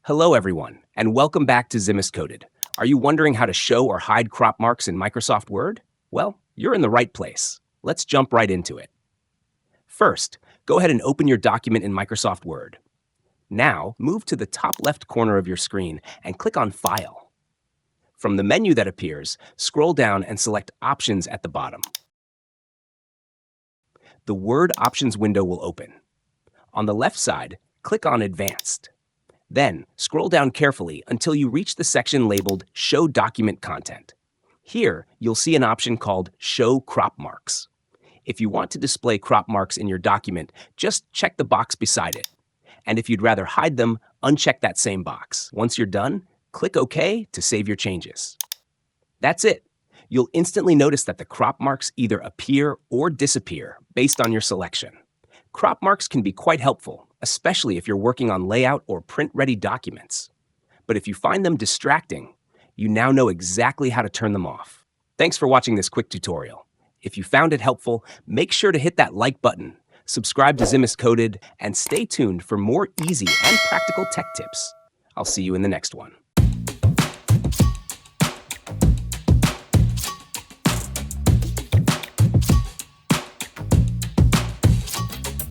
Hello, everyone, and welcome back to Zimist Coded. Are you wondering how to show or hide crop marks in Microsoft Word? Well, you're in the right place. Let's jump right into it. First, go ahead and open your document in Microsoft Word. Now, move to the top left corner of your screen and click on File. From the menu that appears, scroll down and select Options at the bottom. The Word Options window will open. On the left side, click on Advanced. Then, scroll down carefully until you reach the section labeled Show Document Content. Here, you'll see an option called Show Crop Marks. If you want to display crop marks in your document, just check the box beside it. And if you'd rather hide them, uncheck that same box. Once you're done, click OK to save your changes. That's it. You'll instantly notice that the crop marks either appear or disappear based on your selection. Crop marks can be quite helpful, especially if you're working on layout or print-ready documents. But if you find them distracting, you now know exactly how to turn them off. Thanks for watching this quick tutorial. If you found it helpful, make sure to hit that like button, subscribe to Zimist Coded, and stay tuned for more easy and practical tech tips. I'll see you in the next one.